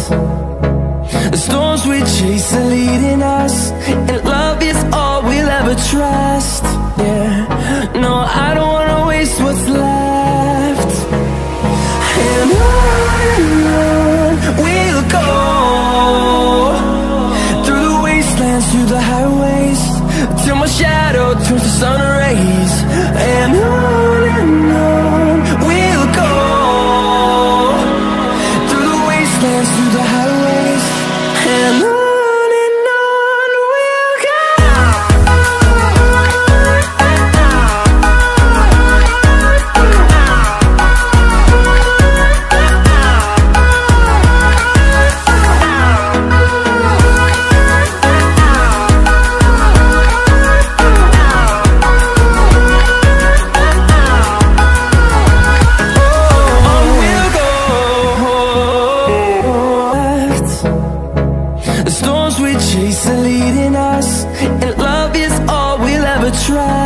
The storms we chase are leading us, and love is all we'll ever trust. Yeah, no, I don't wanna waste what's left. And on we'll go, through the wastelands, through the highways, till my shadow turns to sun rays. And on we'll go, through the wastelands, through the highways, and on. The storms we chase are leading us, and love is all we'll ever try.